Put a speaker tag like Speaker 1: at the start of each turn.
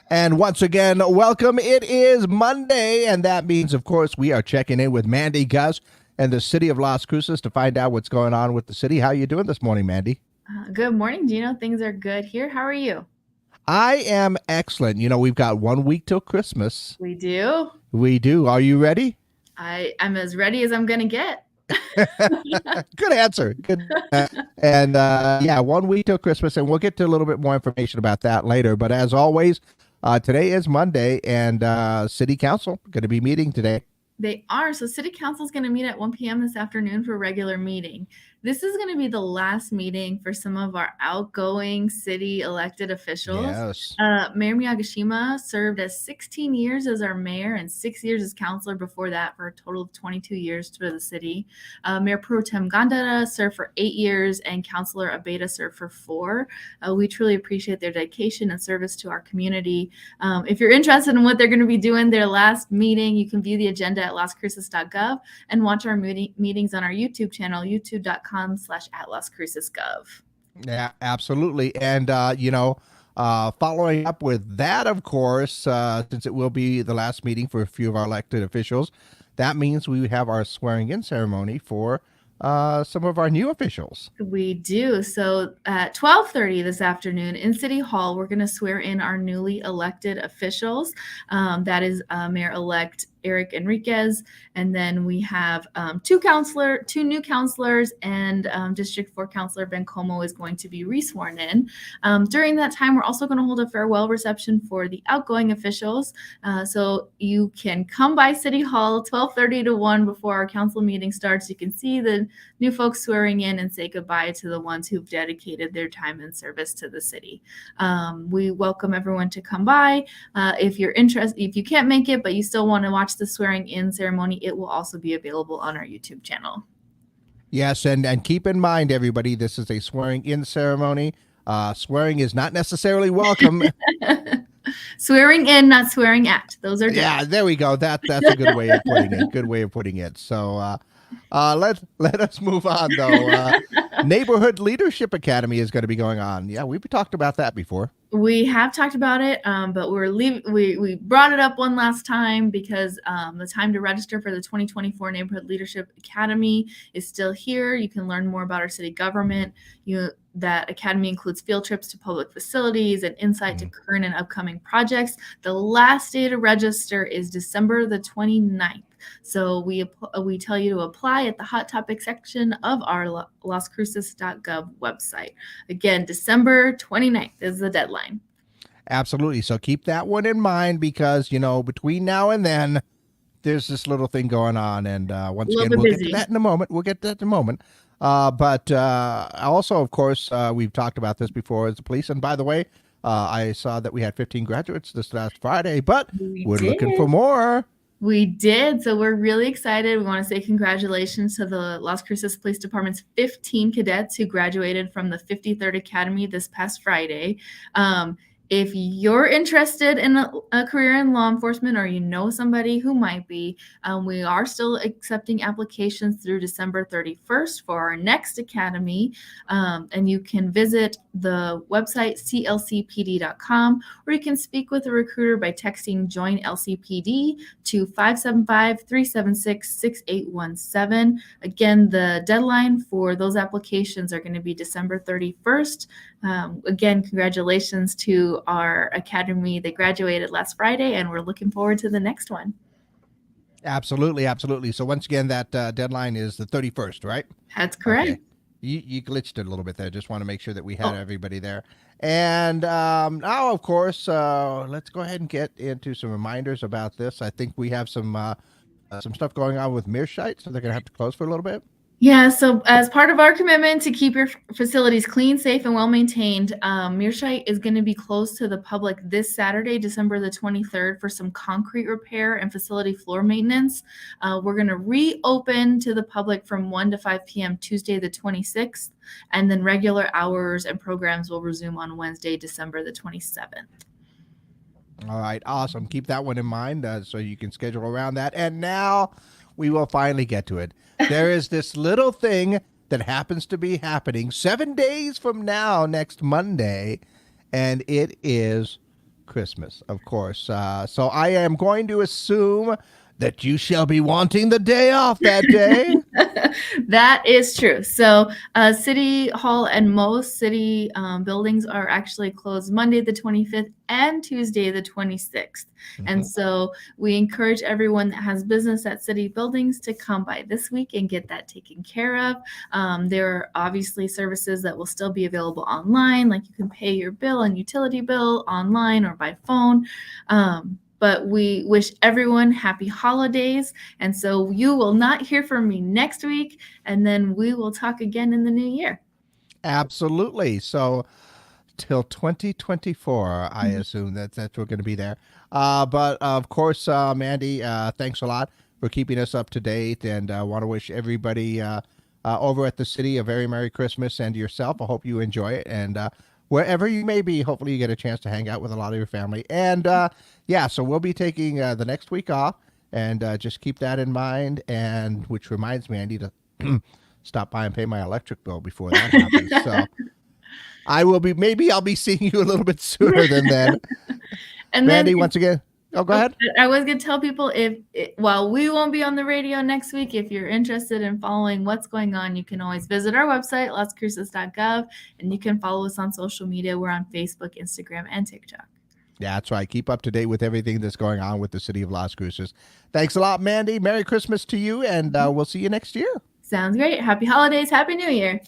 Speaker 1: And once again, welcome. It is Monday, and that means, of course, we are checking in with Mandy, Guss, and the City of Las Cruces to find out what's going on with the city. How are you doing this morning, Mandy?
Speaker 2: Good morning, Gino. Things are good here. How are you?
Speaker 1: I am excellent. We've got 1 week till Christmas.
Speaker 2: We do.
Speaker 1: We do. Are you ready?
Speaker 2: I'm as ready as I'm gonna get.
Speaker 1: Good answer. Good. And yeah, 1 week till Christmas, and we'll get to a little bit more information about that later. But as always, today is Monday, and City Council going to be meeting today.
Speaker 2: They are. So City Council is going to meet at 1 p.m. this afternoon for a regular meeting. This is going to be the last meeting for some of our outgoing city elected officials.
Speaker 1: Yes.
Speaker 2: Mayor Miyagishima served as 16 years as our mayor and 6 years as councilor before that, for a total of 22 years for the city. Mayor Pro Tem Gandara served for 8 years, and Councilor Abeda served for 4. We truly appreciate their dedication and service to our community. If you're interested in what they're going to be doing their last meeting, you can view the agenda at lascruces.gov and watch our meetings on our YouTube channel, youtube.com/@lascrucesgov.
Speaker 1: Yeah, absolutely. And, following up with that, of course, since it will be the last meeting for a few of our elected officials, that means we have our swearing in ceremony for some of our new officials.
Speaker 2: We do. So at 12:30 this afternoon in City Hall, we're going to swear in our newly elected officials. That is Mayor-elect Eric Enriquez, and then we have two new counselors, and District 4 Counselor Ben Como is going to be resworn in. During that time, we're also going to hold a farewell reception for the outgoing officials. So you can come by City Hall 12:30 to 1 before our council meeting starts. You can see the new folks swearing in and say goodbye to the ones who've dedicated their time and service to the city. We welcome everyone to come by. If you're interested, if you can't make it, but you still want to watch the swearing in ceremony, it will also be available on our YouTube channel.
Speaker 1: Yes, and keep in mind, everybody, this is a swearing in ceremony. Swearing is not necessarily welcome.
Speaker 2: Swearing in, not swearing at. Those are different.
Speaker 1: Yeah, there we go. That's a good way of putting it. Good way of putting it. So let us move on, though. Neighborhood Leadership Academy is going to be going on. Yeah, we've talked about that before.
Speaker 2: We have talked about it, but we brought it up one last time because the time to register for the 2024 Neighborhood Leadership Academy is still here. You can learn more about our city government. That academy includes field trips to public facilities and insight to current and upcoming projects. The last day to register is December the 29th. So we tell you to apply at the Hot Topic section of our lascruces.gov website. Again, December 29th is the deadline.
Speaker 1: Absolutely. So keep that one in mind because, between now and then, there's this little thing going on. And once again, we'll get to that in a moment. But also, of course, we've talked about this before as the police. And by the way, I saw that we had 15 graduates this last Friday, but we're looking for more.
Speaker 2: We did. So we're really excited. We want to say congratulations to the Las Cruces Police Department's 15 cadets who graduated from the 53rd Academy this past Friday. If you're interested in a career in law enforcement, or you know somebody who might be, we are still accepting applications through December 31st for our next academy. And you can visit the website clcpd.com, or you can speak with a recruiter by texting Join LCPD to 575-376-6817. Again, the deadline for those applications are going to be December 31st. Again, congratulations to our academy. They graduated last Friday, and we're looking forward to the next one.
Speaker 1: Absolutely. So once again, that deadline is the 31st, right?
Speaker 2: That's correct.
Speaker 1: Okay. You glitched it a little bit there. Just want to make sure that we had everybody there. And now, of course, let's go ahead and get into some reminders about this. I think we have some stuff going on with Mearshite, so they're going to have to close for a little bit.
Speaker 2: Yeah, so as part of our commitment to keep your facilities clean, safe, and well-maintained, Mearshite is going to be closed to the public this Saturday, December the 23rd, for some concrete repair and facility floor maintenance. We're going to reopen to the public from 1 to 5 p.m. Tuesday the 26th, and then regular hours and programs will resume on Wednesday, December the 27th.
Speaker 1: All right, awesome. Keep that one in mind so you can schedule around that. And now we will finally get to it. There is this little thing that happens to be happening 7 days from now, next Monday, and it is Christmas, of course. So I am going to assume that you shall be wanting the day off that day.
Speaker 2: That is true. So, City Hall and most city buildings are actually closed Monday the 25th and Tuesday the 26th. And so, we encourage everyone that has business at city buildings to come by this week and get that taken care of. There are obviously services that will still be available online, like you can pay your bill and utility bill online or by phone. But we wish everyone happy holidays. And so you will not hear from me next week, and then we will talk again in the new year.
Speaker 1: Absolutely. So till 2024, I assume that's we're going to be there. But of course, Mandy, thanks a lot for keeping us up to date, and I want to wish everybody over at the city a very Merry Christmas, and yourself. I hope you enjoy it, and wherever you may be, hopefully you get a chance to hang out with a lot of your family. And yeah, so we'll be taking the next week off, and just keep that in mind. And which reminds me, I need to stop by and pay my electric bill before that happens. So I will be, maybe I'll be seeing you a little bit sooner than then. And Mandy, once again, go ahead.
Speaker 2: I was going to tell people while we won't be on the radio next week, if you're interested in following what's going on, you can always visit our website, lascruces.gov, and you can follow us on social media. We're on Facebook, Instagram, and TikTok.
Speaker 1: Yeah, that's right. Keep up to date with everything that's going on with the city of Las Cruces. Thanks a lot, Mandy. Merry Christmas to you, and we'll see you next year.
Speaker 2: Sounds great. Happy holidays. Happy New Year.